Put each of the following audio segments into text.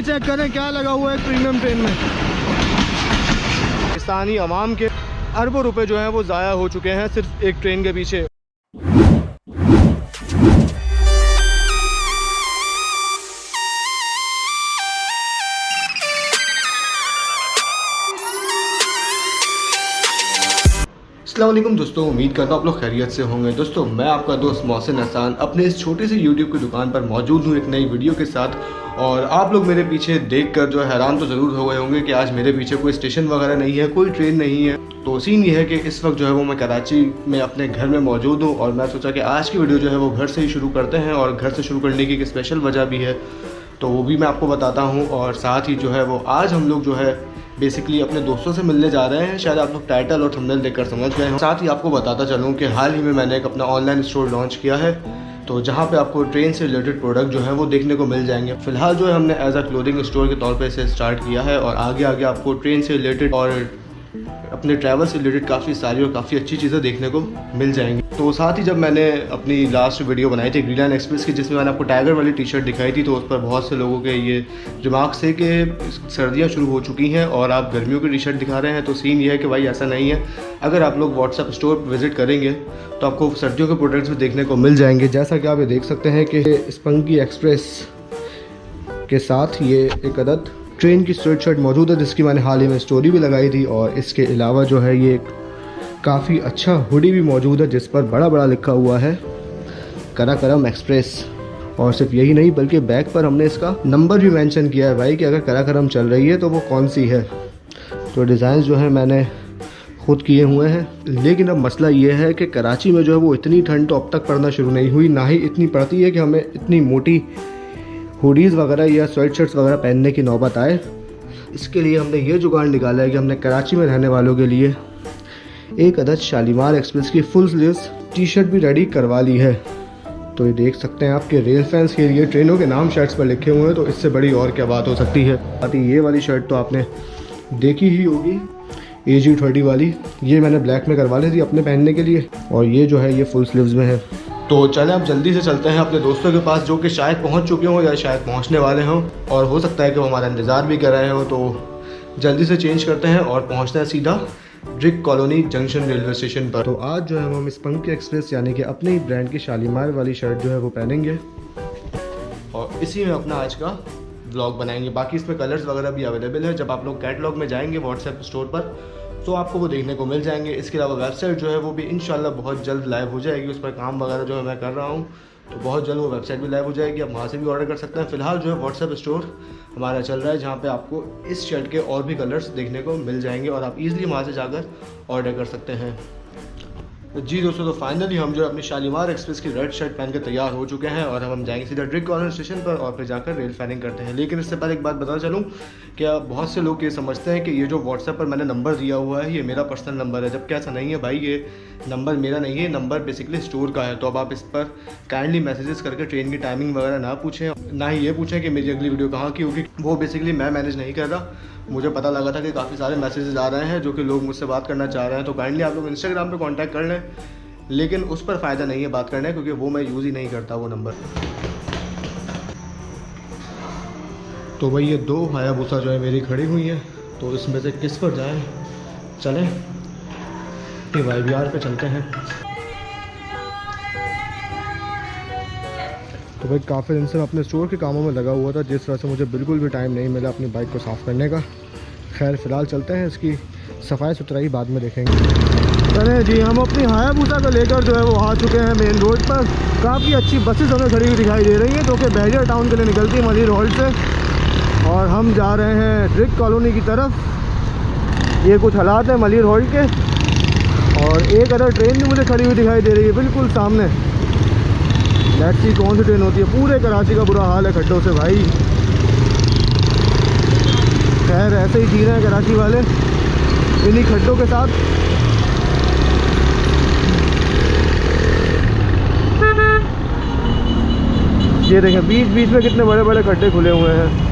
Check करें क्या लगा हुआ है प्रीमियम ट्रेन में। पाकिस्तानी अवाम के अरबों रुपए जो हैं वो ज़ाया हो चुके हैं सिर्फ एक ट्रेन के पीछे। अस्सलाम वालेकुम दोस्तों, उम्मीद करता हूँ आप लोग खैरियत से होंगे। दोस्तों मैं आपका दोस्त मोहसिन एहसान अपने इस छोटे से यूट्यूब की दुकान पर मौजूद हूँ एक नई वीडियो के साथ। और आप लोग मेरे पीछे देखकर जो हैरान तो ज़रूर हो गए होंगे कि आज मेरे पीछे कोई स्टेशन वगैरह नहीं है, कोई ट्रेन नहीं है। तो सीन ये है कि इस वक्त जो है वो मैं कराची में अपने घर में मौजूद हूँ और मैं सोचा कि आज की वीडियो जो है वो घर से ही शुरू करते हैं। और घर से शुरू करने की एक स्पेशल वजह भी है, तो वो भी मैं आपको बताता हूँ। और साथ ही जो है वो आज हम लोग जो है बेसिकली अपने दोस्तों से मिलने जा रहे हैं। शायद आप लोग टाइटल और थंबनेल देखकर समझ गए हैं। साथ ही आपको बताता चलूँ कि हाल ही में मैंने एक अपना ऑनलाइन स्टोर लॉन्च किया है, तो जहाँ पे आपको ट्रेन से रिलेटेड प्रोडक्ट जो है वो देखने को मिल जाएंगे। फिलहाल जो है हमने एज अ क्लोथिंग स्टोर के तौर पे इसे स्टार्ट किया है और आगे आगे आपको ट्रेन से रिलेटेड और अपने ट्रैवल से रिलेटेड काफ़ी सारी और काफ़ी अच्छी चीज़ें देखने को मिल जाएंगी। तो साथ ही जब मैंने अपनी लास्ट वीडियो बनाई थी ग्रीन लाइन एक्सप्रेस की, जिसमें मैंने आपको टाइगर वाली टी शर्ट दिखाई थी, तो उस पर बहुत से लोगों के ये रिमार्क्स थे कि सर्दियाँ शुरू हो चुकी हैं और आप गर्मियों की टी शर्ट दिखा रहे हैं। तो सीन ये है कि भाई ऐसा नहीं है, अगर आप लोग व्हाट्सएप स्टोर पर विजिट करेंगे तो आपको सर्दियों के प्रोडक्ट्स भी देखने को मिल जाएंगे। जैसा कि आप ये देख सकते हैं कि स्पंकी एक्सप्रेस के साथ ये एक अदद ट्रेन की स्वेट शर्ट मौजूद है, जिसकी मैंने हाल ही में स्टोरी भी लगाई थी। और इसके अलावा जो है ये काफ़ी अच्छा हुडी भी मौजूद है, जिस पर बड़ा बड़ा लिखा हुआ है कराकरम एक्सप्रेस। और सिर्फ यही नहीं बल्कि बैक पर हमने इसका नंबर भी मेंशन किया है भाई कि अगर कराकरम चल रही है तो वो कौन सी है। तो डिज़ाइन जो है मैंने खुद किए हुए हैं। लेकिन अब मसला ये है कि कराची में जो है वो इतनी ठंड तो अब तक पड़ना शुरू नहीं हुई, ना ही इतनी पड़ती है कि हमें इतनी मोटी हुडीज़ वगैरह या स्वेट शर्ट्स वगैरह पहनने की नौबत आए। इसके लिए हमने ये जुगाड़ निकाला है कि हमने कराची में रहने वालों के लिए एक अदद शालीमार एक्सप्रेस की फुल स्लीव्स टी शर्ट भी रेडी करवा ली है। तो ये देख सकते हैं आपके रेल फैंस के लिए ट्रेनों के नाम शर्ट्स पर लिखे हुए हैं, तो इससे बड़ी और क्या बात हो सकती है। अभी ये वाली शर्ट तो आपने देखी ही होगी, AG30 वाली, ये मैंने ब्लैक में करवा ली थी अपने पहनने के लिए, और ये जो है ये फुल स्लीव्स में है। तो चलें अब जल्दी से चलते हैं अपने दोस्तों के पास, जो कि शायद पहुंच चुके हों या शायद पहुंचने वाले हों, और हो सकता है कि वो हमारा इंतज़ार भी कर रहे हों। तो जल्दी से चेंज करते हैं और पहुंचते हैं सीधा brick colony junction railway station पर। तो आज जो है हम स्पंकी एक्सप्रेस यानी कि अपने ही ब्रांड की शालीमार वाली शर्ट जो है वो पहनेंगे और इसी में अपना आज का व्लॉग बनाएंगे। बाकी इसमें कलर्स वगैरह भी अवेलेबल है। जब आप लोग कैटलॉग में जाएंगे व्हाट्सएप स्टोर पर तो आपको वो देखने को मिल जाएंगे। इसके अलावा वेबसाइट जो है वो भी इंशाल्लाह बहुत जल्द लाइव हो जाएगी। उस पर काम वगैरह जो है मैं कर रहा हूँ, तो बहुत जल्द वो वेबसाइट भी लाइव हो जाएगी। आप वहाँ से भी ऑर्डर कर सकते हैं। फ़िलहाल जो है व्हाट्सएप स्टोर हमारा चल रहा है, जहाँ पे आपको इस शर्ट के और भी कलर्स देखने को मिल जाएंगे और आप ईज़िली वहाँ से जाकर ऑर्डर कर सकते हैं। जी दोस्तों, तो फाइनली हम जो अपनी शालीमार एक्सप्रेस की रेड शर्ट पहन के तैयार हो चुके हैं और हम जाएंगे सीधा ब्रिक कॉलोनी स्टेशन पर और फिर जाकर रेल फैनिंग करते हैं। लेकिन इससे पहले एक बात बताना चलूँ, क्या बहुत से लोग ये समझते हैं कि ये जो व्हाट्सएप पर मैंने नंबर दिया हुआ है ये मेरा पर्सनल नंबर है, जबकि ऐसा नहीं है भाई। ये नंबर मेरा नहीं है, नंबर बेसिकली स्टोर का है। तो अब आप इस पर काइंडली मैसेजेस करके ट्रेन की टाइमिंग वगैरह ना पूछें, ना ही ये पूछें कि मेरी अगली वीडियो कहाँ की होगी। वो बेसिकली मैं मैनेज नहीं कर रहा। मुझे पता लगा था कि काफ़ी सारे मैसेजेस आ रहे हैं जो कि लोग मुझसे बात करना चाह रहे हैं, तो काइंडली आप लोग इंस्टाग्राम पर कॉन्टैक्ट कर लें। लेकिन उस पर फ़ायदा नहीं है बात करने, क्योंकि वो मैं यूज़ ही नहीं करता वो नंबर। तो भाई ये 2 हायाबुसा जो है मेरी खड़ी हुई हैं, तो इसमें से किस पर जाएं? चलें YBR पे चलते हैं। तो भाई काफ़ी दिन से मैं अपने स्टोर के कामों में लगा हुआ था, जिस वजह से मुझे बिल्कुल भी टाइम नहीं मिला अपनी बाइक को साफ़ करने का। खैर फ़िलहाल चलते हैं, इसकी सफाई सुथराई बाद में देखेंगे। चले जी, हम अपनी हायाबुसा को लेकर जो है वो आ चुके हैं मेन रोड पर। काफ़ी अच्छी बसेस हमें खड़ी हुई दिखाई दे रही हैं, जो कि बहरिया टाउन के लिए निकलती है मलिर हॉल्ट से, और हम जा रहे हैं ब्रिक कॉलोनी की तरफ। ये कुछ हालात हैं मलिर हॉल्ट के, और एक अदर ट्रेन भी मुझे खड़ी हुई दिखाई दे रही है बिल्कुल सामने। लेट्स सी कौन सी ट्रेन होती है। पूरे कराची का बुरा हाल है खड्डों से भाई। खैर ऐसे ही जी रहे हैं कराची वाले इन्हीं खड्डों के साथ। ये देखें बीच बीच में कितने बड़े बड़े खड्डे खुले हुए हैं।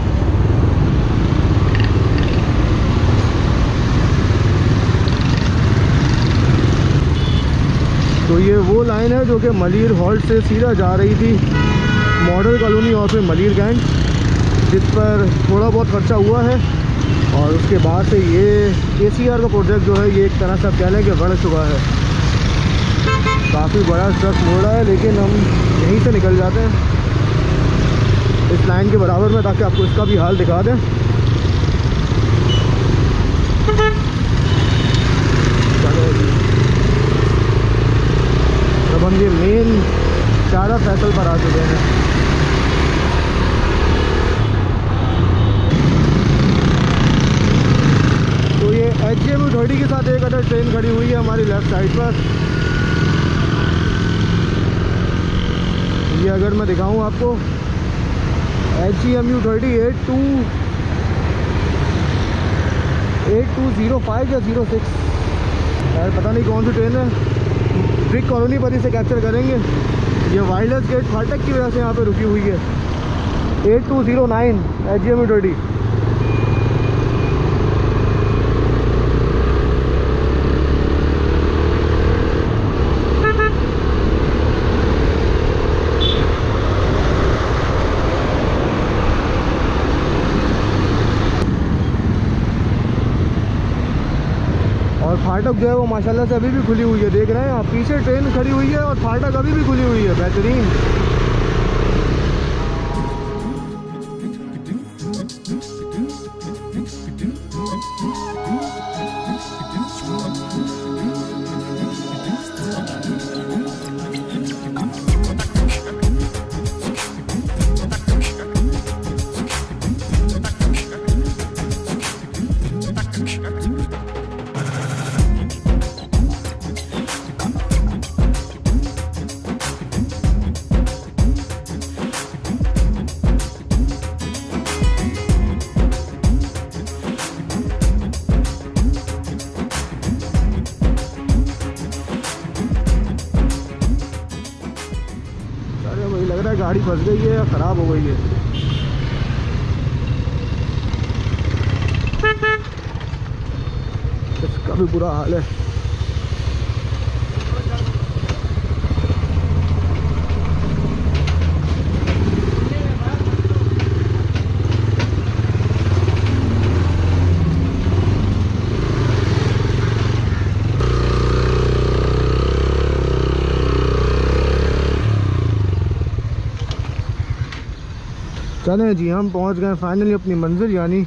तो ये वो लाइन है जो कि मलिर हॉल्ट से सीधा जा रही थी मॉडल कॉलोनी और फिर मलिर कैंट। जिस पर थोड़ा बहुत खर्चा हुआ है। और उसके बाद से ये KCR का प्रोजेक्ट जो है ये एक तरह से आप कह लें कि बढ़ चुका है। काफ़ी बड़ा ट्रक मोड़ा है, लेकिन हम यहीं से निकल जाते हैं इस लाइन के बराबर में, ताकि आपको इसका भी हाल दिखा दें। अब हम ये मेन चारा फैसल पर आ चुके हैं। तो ये HGMU30 के साथ एक अदर ट्रेन खड़ी हुई है हमारी लेफ़्ट साइड पर। ये अगर मैं दिखाऊं आपको HGMU30 8205 या 06, यार पता नहीं कौन सी ट्रेन है। ब्रिक कॉलोनी पर इसे कैप्चर करेंगे। ये वाइल्डर्स गेट फाटक की वजह से यहाँ पे रुकी हुई है। 8209 HGMU30। और फाटक जो है वो माशाल्लाह से अभी भी खुली हुई है, देख रहे हैं आप, पीछे ट्रेन खड़ी हुई है और फाटक अभी भी खुली हुई है। बेहतरीन। लग रहा है गाड़ी फंस गई है या ख़राब हो गई है। इसका भी बुरा हाल है। चलें जी, हम पहुंच गए फाइनली अपनी मंजिल, यानी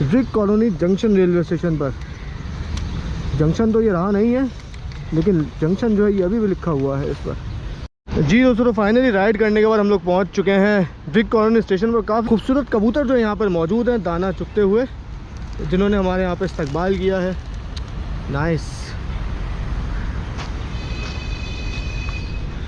brick colony junction railway station पर। जंक्शन तो ये रहा नहीं है, लेकिन जंक्शन जो है ये अभी भी लिखा हुआ है इस पर। जी दोस्तों, तो फाइनली राइड करने के बाद हम लोग पहुंच चुके हैं ब्रिक कॉलोनी स्टेशन पर। काफ़ी खूबसूरत कबूतर जो यहाँ पर मौजूद हैं दाना चुगते हुए, जिन्होंने हमारे यहाँ पर इस्तकबाल किया है। नाइस।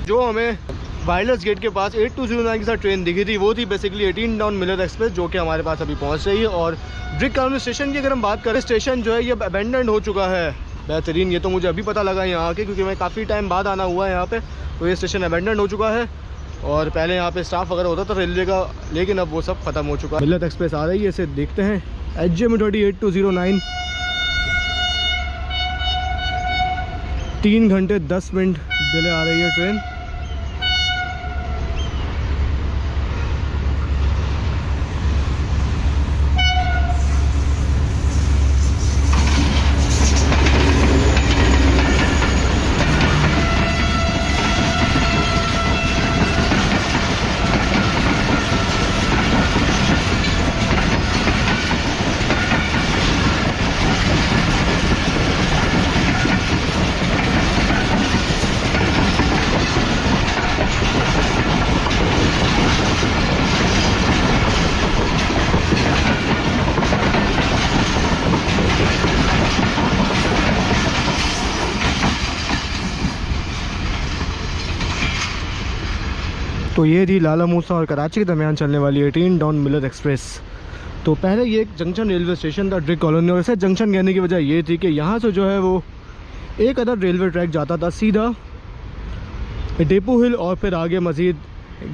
जो हमें वायरलेस गेट के पास 8209 के साथ ट्रेन दिखी थी, वो थी बेसिकली 18 टाउन मिलर एक्सप्रेस, जो कि हमारे पास अभी पहुंच रही है। और ब्रिक कॉलोनी स्टेशन की अगर हम बात करें, स्टेशन जो है ये अबेंडन हो चुका है। बेहतरीन, ये तो मुझे अभी पता लगा यहाँ आके, क्योंकि मैं काफ़ी टाइम बाद आना हुआ है यहाँ पे। तो ये स्टेशन अबेंडन हो चुका है और पहले यहाँ पे स्टाफ वगैरह होता था रेलवे का, लेकिन अब वो सब ख़त्म हो चुका है। मिलर एक्सप्रेस आ रही है, इसे देखते हैं। HGMU30 8209, 3 घंटे 10 मिनट डिले आ रही है ट्रेन। तो ये थी लाला मूसा और कराची के दरमियान चलने वाली 18 टाउन मिलर एक्सप्रेस। तो पहले ये एक जंक्शन रेलवे स्टेशन था ब्रिक कॉलोनी, और इसे जंक्शन कहने की वजह ये थी कि यहाँ से जो है वो एक अदर रेलवे ट्रैक जाता था सीधा डेपो हिल, और फिर आगे मज़ीद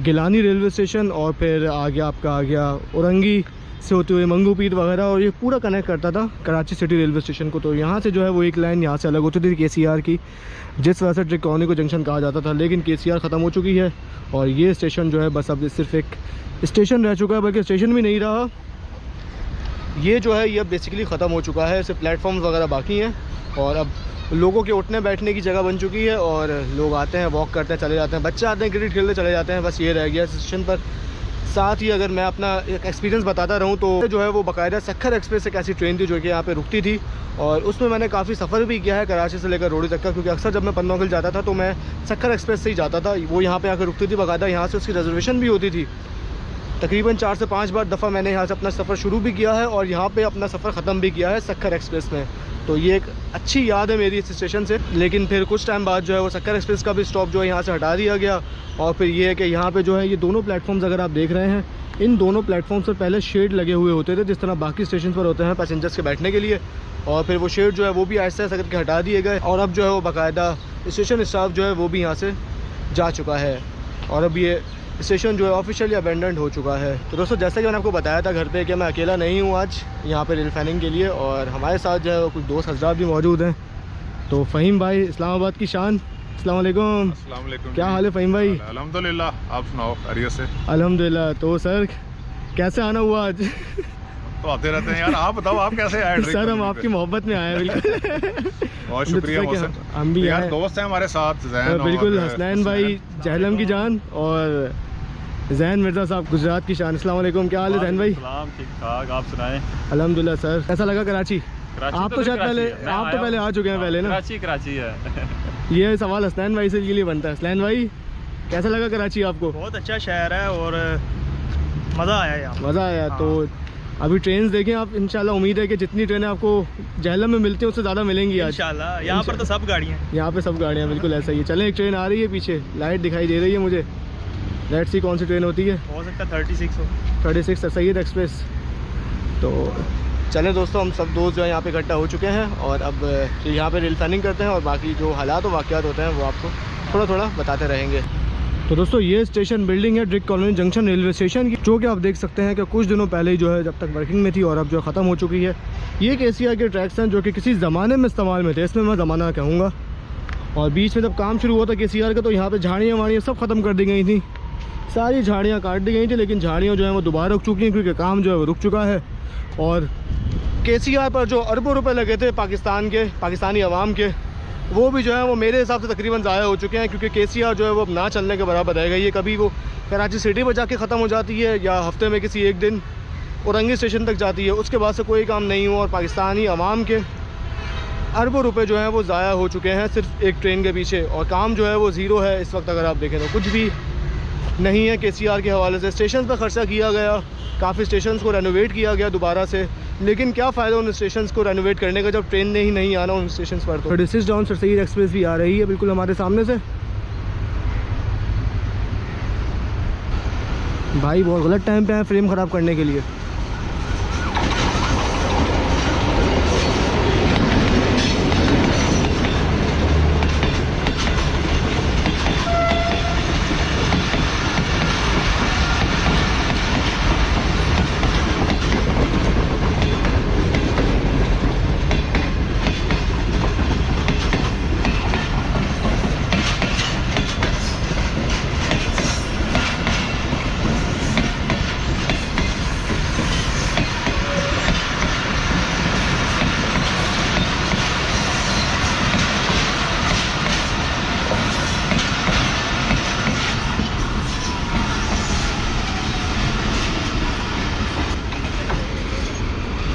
गिलानी रेलवे स्टेशन, और फिर आगे आपका आ गया औरंगी से होते हुए मंगू पीर वगैरह, और ये पूरा कनेक्ट करता था कराची सिटी रेलवे स्टेशन को। तो यहाँ से जो है वो एक लाइन यहाँ से अलग होती थी KCR की, जिस वजह से ट्रिक कॉलोनी को जंक्शन कहा जाता था। लेकिन KCR ख़त्म हो चुकी है और ये स्टेशन जो है बस अब सिर्फ एक स्टेशन रह चुका है, बल्कि स्टेशन भी नहीं रहा, ये जो है ये बेसिकली ख़त्म हो चुका है। सिर्फ प्लेटफॉर्म्स वगैरह बाकी हैं और अब लोगों के उठने बैठने की जगह बन चुकी है और लोग आते हैं, वॉक करते हैं, चले जाते हैं, बच्चे आते हैं, क्रिकेट खेलते चले जाते हैं, बस ये रह गया स्टेशन पर। साथ ही अगर मैं अपना एक एक्सपीरियंस बताता रहूँ तो जो है वो बाकायदा सक्खर एक्सप्रेस एक ऐसी ट्रेन थी जो कि यहाँ पे रुकती थी और उसमें मैंने काफ़ी सफ़र भी किया है कराची से लेकर रोडी तक का, क्योंकि अक्सर जब मैं पन्नोगिल जाता था तो मैं सक्खर एक्सप्रेस से ही जाता था। वो यहाँ पे आकर रुकती थी बाकायदा, यहाँ से उसकी रिजर्वेशन भी होती थी। तकरीबन 4 से 5 बार दफ़ा मैंने यहाँ से अपना सफ़र शुरू भी किया है और यहाँ पे अपना सफ़र ख़त्म भी किया है सक्खर एक्सप्रेस में। तो ये एक अच्छी याद है मेरी इस स्टेशन से। लेकिन फिर कुछ टाइम बाद जो है वो सक्खर एक्सप्रेस का भी स्टॉप जो है यहाँ से हटा दिया गया और फिर ये है कि यहाँ पे जो है ये दोनों प्लेटफॉर्म्स अगर आप देख रहे हैं, इन दोनों प्लेटफॉर्म्स पर पहले शेड लगे हुए होते थे जिस तरह बाकी स्टेशन पर होते हैं पैसेंजर्स के बैठने के लिए, और फिर वो शेड जो है वो भी आहिस्ता आहिस्ता करके हटा दिए गए और अब जो है वो बाकायदा स्टेशन स्टाफ जो है वो भी यहाँ से जा चुका है और अब ये स्टेशन जो है ऑफिशियली अबेंडेंट हो चुका है। तो दोस्तों जैसा कि मैंने आपको बताया था घर पे कि मैं अकेला नहीं हूँ आज यहाँ पे रेल फैनिंग के लिए, और हमारे साथ जो है कुछ दोस्त हजरात भी मौजूद हैं। तो फ़हीम भाई इस्लामाबाद की शान, अस्सलाम वालेकुम। अस्सलाम वालेकुम। क्या हाल है फ़हीम भाई? अल्हम्दुलिल्लाह, आप सुनाओ खैरियत से? अल्हम्दुलिल्लाह। तो सर कैसे आना हुआ आज? तो आते रहते हैं यार, आप बताओ आप कैसे आए? सर हम आपकी मोहब्बत में आए हैं। बिल्कुल बहुत शुक्रिया मोहसिन, हम भी यार दोस्त हैं हमारे साथ ज़ैन, बिल्कुल हसनैन भाई जहलम की जान और जैन मिर्ज़ा साहब गुजरात की शान। अस्सलाम वालेकुम, क्या हाल है जैन भाई? ठीक ठाक, आप सुनाएं? अल्हम्दुलिल्लाह। सर कैसा लगा कराची? आप तो शायद पहले आ चुके हैं पहले ना? कराची है। ये सवाल हसनैन भाई से के लिए बनता है। हसनैन भाई कैसा लगा कराची आपको? बहुत अच्छा शहर है और मज़ा आया यहाँ, मज़ा आया। हाँ। तो अभी ट्रेन देखें आप, इंशाल्लाह उम्मीद है कि जितनी ट्रेनें आपको जहलम में मिलती हैं उससे ज़्यादा मिलेंगी आज इंशाल्लाह। यहाँ पर तो सब गाड़ियाँ हैं, यहाँ पे सब गाड़ियाँ बिल्कुल ऐसा ही है। चलें एक ट्रेन आ रही है पीछे, लाइट दिखाई दे रही है मुझे, लेट्स सी कौन सी ट्रेन होती है। हो सकता है 36 हो। 36 सैयद एक्सप्रेस। तो चलें दोस्तों हम सब दोस्त जो है यहाँ पे इकट्ठा हो चुके हैं और अब यहाँ पे रेल फैनिंग करते हैं और बाकी जो हालात और वाक़यात होते हैं वो आपको थोड़ा थोड़ा बताते रहेंगे। तो दोस्तों ये स्टेशन बिल्डिंग है Drigh colony junction railway station की, जो कि आप देख सकते हैं कि कुछ दिनों पहले ही जो है जब तक वर्किंग में थी और अब जो ख़त्म हो चुकी है। ये KCR के ट्रैक्स हैं जो कि किसी ज़माने में इस्तेमाल में थे, इसमें मैं ज़माना कहूँगा। और बीच में जब काम शुरू हुआ था KCR का तो यहाँ पर झाड़ियाँ वाड़ियाँ सब ख़त्म कर दी गई थी, सारी झाड़ियाँ काट दी गई थी, लेकिन झाड़ियाँ जो है वो दोबारा रुक चुकी हैं क्योंकि काम जो है वो रुक चुका है। और KCR पर जो अरबों रुपए लगे थे पाकिस्तानी अवाम के, वो भी जो है वो मेरे हिसाब से तकरीबन ज़ाया हो चुके हैं, क्योंकि KCR जो है वो अब ना चलने के बराबर रह गई है। कभी वो कराची सिटी पर जाके ख़त्म हो जाती है या हफ्ते में किसी एक दिन औरंगी स्टेशन तक जाती है, उसके बाद से कोई काम नहीं हुआ और पाकिस्तानी अवाम के अरबों रुपए जो हैं वो ज़ाया हो चुके हैं सिर्फ एक ट्रेन के पीछे, और काम जो है वो ज़ीरो है इस वक्त। अगर आप देखें तो कुछ भी नहीं है KCR के हवाले से। स्टेशन पर ख़र्चा किया गया, काफ़ी स्टेशंस को रेनोवेट किया गया दोबारा से, लेकिन क्या फ़ायदा उन स्टेशंस को रेनोवेट करने का जब ट्रेन ने ही नहीं आना उन स्टेशंस पर। तो district down sir Syed express भी आ रही है बिल्कुल हमारे सामने से। भाई बहुत गलत टाइम पे आए फ्रेम ख़राब करने के लिए।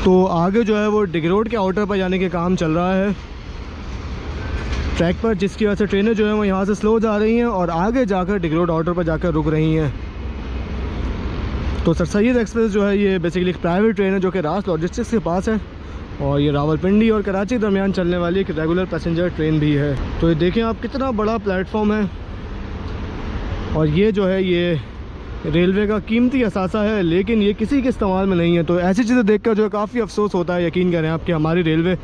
तो आगे जो है वो डिग रोड के आउटर पर जाने के काम चल रहा है ट्रैक पर, जिसकी वजह से ट्रेनें जो है वो यहाँ से स्लो जा रही हैं और आगे जाकर डिग रोड आउटर पर जाकर रुक रही हैं। तो सर सैयद एक्सप्रेस जो है ये बेसिकली एक प्राइवेट ट्रेन है जो कि रास लॉजिस्टिक्स के पास है और ये रावलपिंडी और कराची के दरमियान चलने वाली एक रेगुलर पैसेंजर ट्रेन भी है। तो ये देखें आप कितना बड़ा प्लेटफॉर्म है और ये जो है ये रेलवे का कीमती असासा है, लेकिन ये किसी के इस्तेमाल में नहीं है। तो ऐसी चीज़ें देखकर जो है काफ़ी अफसोस होता है। यकीन करें आप कि हमारी रेलवे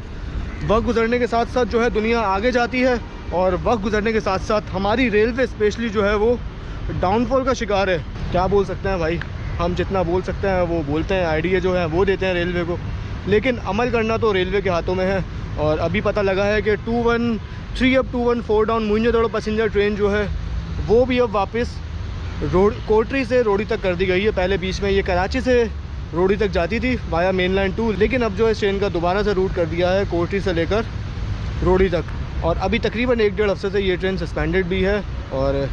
वक्त गुजरने के साथ साथ जो है दुनिया आगे जाती है और वक्त गुजरने के साथ साथ हमारी रेलवे स्पेशली जो है वो डाउनफॉल का शिकार है। क्या बोल सकते हैं भाई, हम जितना बोल सकते हैं वो बोलते हैं, आइडिया जो है वो देते हैं रेलवे को, लेकिन अमल करना तो रेलवे के हाथों में है। और अभी पता लगा है कि 213 अब 214 डाउन मुंजोदड़ो पैसेंजर ट्रेन जो है वो भी अब वापस कोटरी से रोड़ी तक कर दी गई है। पहले बीच में ये कराची से रोड़ी तक जाती थी वाया मेन लाइन 2, लेकिन अब जो है ट्रेन का दोबारा से रूट कर दिया है कोटरी से लेकर रोड़ी तक। और अभी तकरीबन 1-1.5 हफ्ते से ये ट्रेन सस्पेंडेड भी है और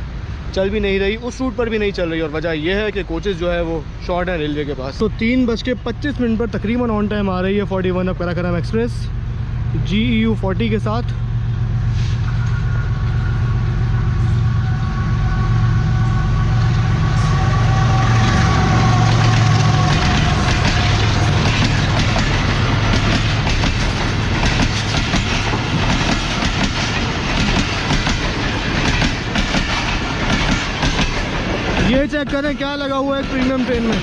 चल भी नहीं रही, उस रूट पर भी नहीं चल रही। और वजह यह है कि कोचेज़ जो है वो शॉर्ट है रेलवे के पास। तो 3:25 पर तकरीबन ऑन टाइम आ रही है 41 अब कराकोरम एक्सप्रेस GEU 40 के साथ। ये चेक करें क्या लगा हुआ है प्रीमियम ट्रेन में।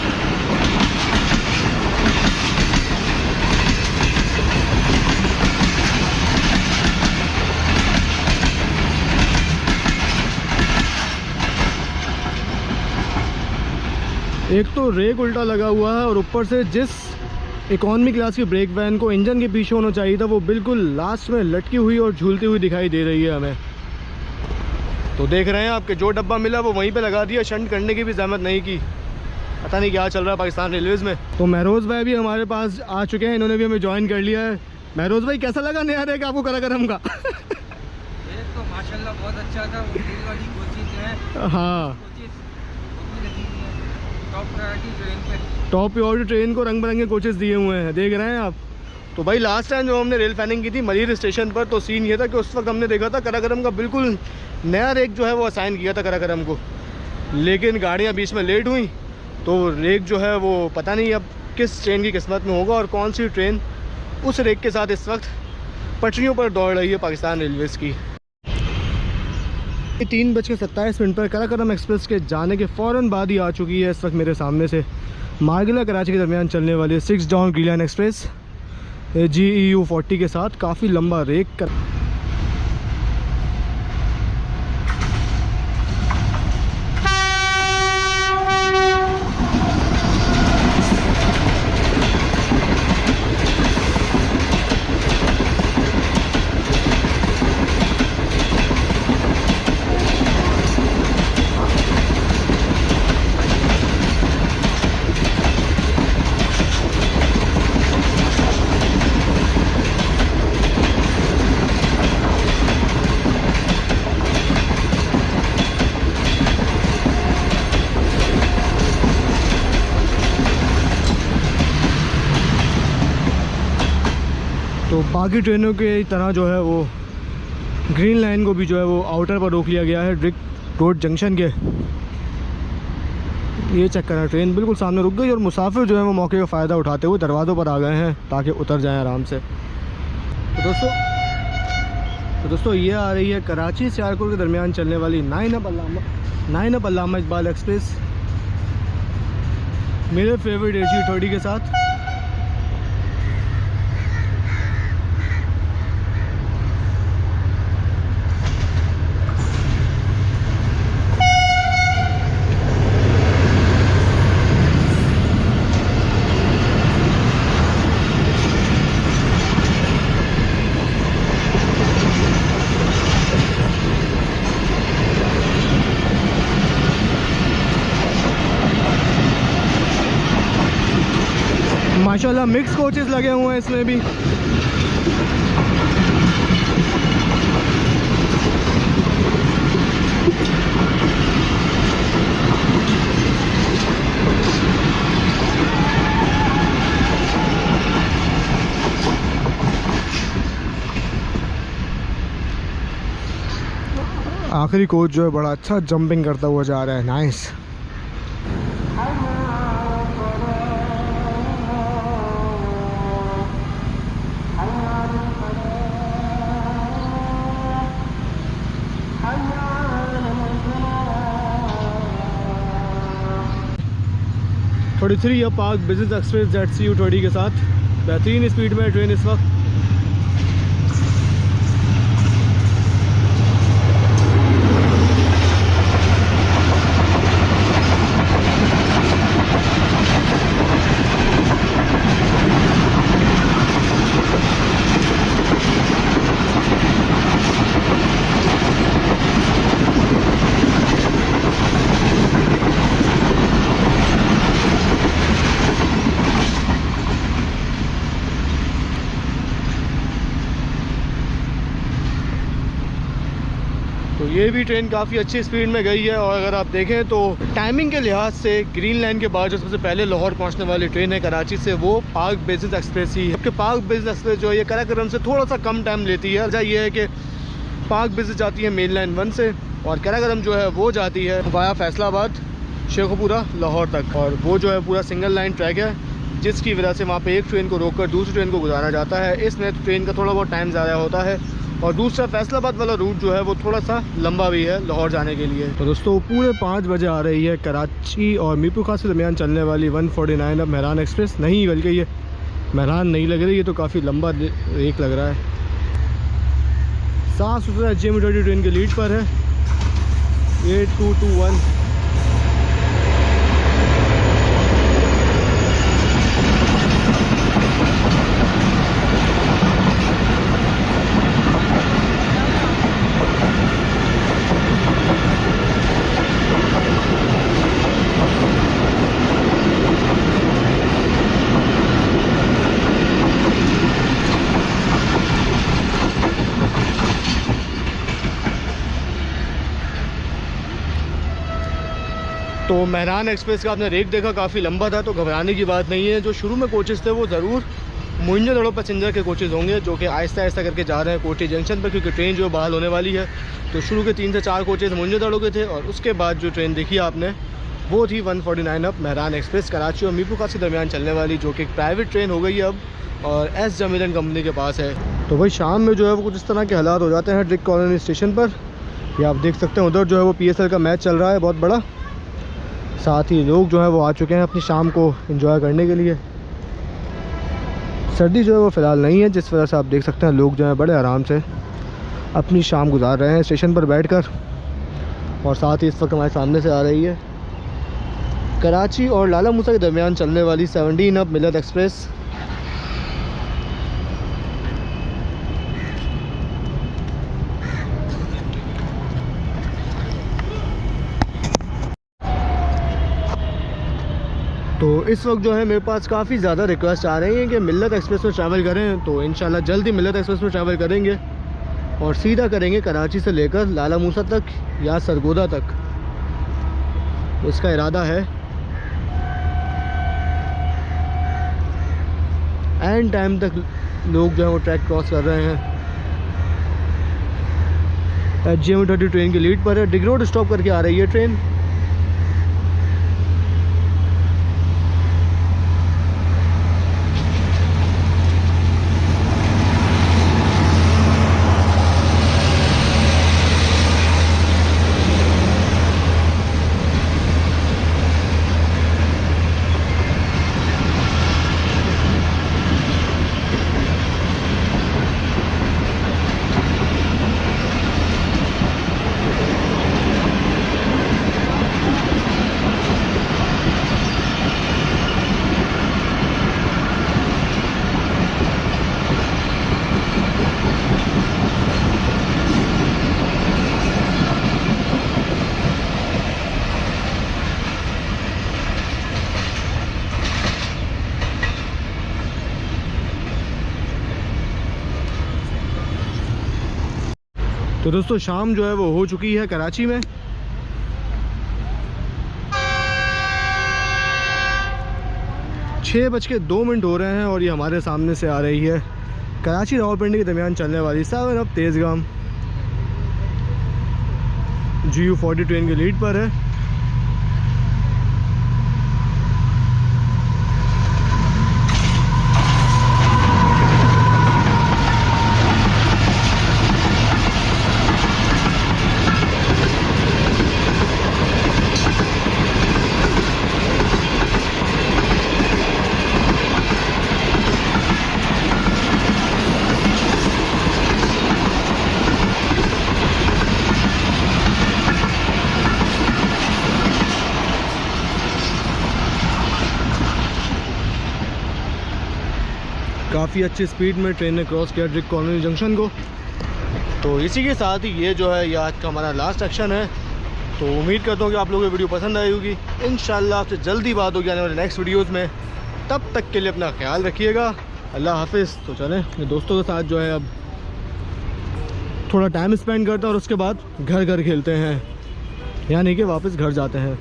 एक तो रेक उल्टा लगा हुआ है और ऊपर से जिस इकॉनमी क्लास की ब्रेक वैन को इंजन के पीछे होना चाहिए था वो बिल्कुल लास्ट में लटकी हुई और झूलती हुई दिखाई दे रही है हमें। तो देख रहे हैं आपके जो डब्बा मिला वो वहीं पे लगा दिया, शंट करने की भी जहमत नहीं की। पता नहीं क्या चल रहा है पाकिस्तान रेलवेज़ में। तो महरोज़ भाई भी हमारे पास आ चुके हैं, इन्होंने भी हमें ज्वाइन कर लिया है। महरोज़ भाई कैसा लगा नया रेक आपको कराकोरम का? ये तो माशाल्लाह बहुत अच्छा था। वो रेल वाली कोचेज है, हाँ, कोचेज वो भी लगी हुई है टॉप प्रायोरिटी ट्रेन पे। टॉप प्रायोरिटी ट्रेन को रंग बिरंगे कोचेस दिए हुए हैं, देख रहे हैं आप। तो भाई लास्ट टाइम जो हमने रेल फैनिंग की थी मरीर स्टेशन पर, तो सीन ये था कि उस वक्त हमने देखा था कराकोरम का बिल्कुल नया रेक जो है वो असाइन किया था कराकोरम को, लेकिन गाड़ियाँ बीच में लेट हुई तो रेक जो है वो पता नहीं अब किस ट्रेन की किस्मत में होगा और कौन सी ट्रेन उस रेक के साथ इस वक्त पटरियों पर दौड़ रही है पाकिस्तान रेलवेज़ की। 3:27 पर कराकोरम एक्सप्रेस के जाने के फ़ौरन बाद ही आ चुकी है इस वक्त मेरे सामने से मार्गिला कराची के दरमियान चलने वाली 6 down green line express GEU 40 के साथ। काफ़ी लंबा रेक कर तो बाकी ट्रेनों के तरह जो है वो ग्रीन लाइन को भी जो है वो आउटर पर रोक लिया गया है रिक रोड जंक्शन के। ये चेक करें, ट्रेन बिल्कुल सामने रुक गई और मुसाफिर जो है वो मौके का फ़ायदा उठाते हुए दरवाज़ों पर आ गए हैं ताकि उतर जाएं आराम से। तो दोस्तों ये आ रही है कराची सियालकोट के दरमियान चलने वाली 9 अप अल्लामा इकबाल एक्सप्रेस मेरे फेवरेट AG 30 के साथ। माशाल्लाह मिक्स कोचेस लगे हुए हैं इसमें भी। आखिरी कोच जो है बड़ा अच्छा जंपिंग करता हुआ जा रहा है, नाइस। थोड़ी 3 अब पार्क बिजनेस एक्सप्रेस ZCU 30 के साथ बेहतरीन स्पीड में ट्रेन इस वक्त। ये भी ट्रेन काफ़ी अच्छी स्पीड में गई है। और अगर आप देखें तो टाइमिंग के लिहाज से ग्रीन लाइन के बाद जो सबसे पहले लाहौर पहुंचने वाली ट्रेन है कराची से, वो पाक बिजनेस एक्सप्रेस ही है। क्योंकि पाक बिजनेस एक्सप्रेस जो है ये कराकरम से थोड़ा सा कम टाइम लेती है। वजह ये है कि पाक बिजनेस जाती है मेन लाइन 1 से और कराकरम जो है वो जाती है वाया फैसलाबाद शेखुपुरा लाहौर तक। और वो जो है पूरा सिंगल लाइन ट्रैक है, जिसकी वजह से वहाँ पे एक ट्रेन को रोककर दूसरी ट्रेन को गुजारा जाता है। इसमें ट्रेन का थोड़ा बहुत टाइम ज़्यादा होता है। और दूसरा फैसलाबाद वाला रूट जो है वो थोड़ा सा लंबा भी है लाहौर जाने के लिए। तो दोस्तों पूरे 5 बजे आ रही है कराची और मीरपुर खास के दरमियान चलने वाली 149 अब मेहरान एक्सप्रेस। नहीं बल्कि ये मेहरान नहीं लग रही, ये तो काफ़ी लंबा रेक लग रहा है। 7 सुथरा GM30 ट्रेन के लीड पर है 8221। तो मेहरान एक्सप्रेस का आपने रेक देखा, काफ़ी लंबा था, तो घबराने की बात नहीं है। जो शुरू में कोचेज़ थे वो ज़रूर मोइंजोदड़ो पैसेंजर के कोचेज़ होंगे जो कि आहिस्ता आहिस्ता करके जा रहे हैं कोठी जंक्शन पर, क्योंकि ट्रेन जो बहाल होने वाली है। तो शुरू के 3 से 4 कोचेज़ मोइंजोदड़ो के थे और उसके बाद जो ट्रेन देखी आपने वो थी 149 अब मेहरान एक्सप्रेस कराची और मीरपुर खास के दरमियान चलने वाली, जो कि एक प्राइवेट ट्रेन हो गई है अब और एस जमीलन कंपनी के पास है। तो भाई शाम में जो है वो कुछ इस तरह के हालात हो जाते हैं ड्रिक कॉलोनी स्टेशन पर। ये आप देख सकते हैं उधर जो है वो PSL का मैच चल रहा है बहुत बड़ा। साथ ही लोग जो है वो आ चुके हैं अपनी शाम को एंजॉय करने के लिए। सर्दी जो है वो फ़िलहाल नहीं है, जिस वजह से आप देख सकते हैं लोग जो है बड़े आराम से अपनी शाम गुजार रहे हैं स्टेशन पर बैठकर। और साथ ही इस वक्त हमारे सामने से आ रही है कराची और लाला मूसा के दरमियान चलने वाली 17 अब मिलत एक्सप्रेस। तो इस वक्त जो है मेरे पास काफ़ी ज़्यादा रिक्वेस्ट आ रही हैं कि मिल्लत एक्सप्रेस में ट्रैवल करें। तो इंशाल्लाह जल्द ही मिल्लत एक्सप्रेस में ट्रैवल करेंगे और सीधा करेंगे कराची से लेकर लाला मूसा तक या सरगोदा तक, इसका इरादा है। एंड टाइम तक लोग जो है वो ट्रैक क्रॉस कर रहे हैं। GM30 ट्रेन की लीड पर है, डिग रोड स्टॉप करके आ रही है ट्रेन। तो दोस्तों शाम जो है वो हो चुकी है कराची में। छः बज के 2 मिनट हो रहे हैं और ये हमारे सामने से आ रही है कराची रावलपिंडी के दरमियान चलने वाली 7 अब तेज़गाम GU40 ट्रेन के लीड पर है। काफ़ी अच्छी स्पीड में ट्रेन ने क्रॉस किया ड्रिक कॉलोनी जंक्शन को। तो इसी के साथ ही ये जो है ये आज का हमारा लास्ट एक्शन है। तो उम्मीद करता हूँ कि आप लोगों को वीडियो पसंद आई होगी। इंशाल्लाह आपसे जल्दी बात होगी आने वाले नेक्स्ट वीडियोज़ में। तब तक के लिए अपना ख्याल रखिएगा। अल्लाह हाफिज़। तो चलें अपने दोस्तों के साथ जो है अब थोड़ा टाइम स्पेंड करते हैं और उसके बाद घर घर खेलते हैं, यानी कि वापस घर जाते हैं।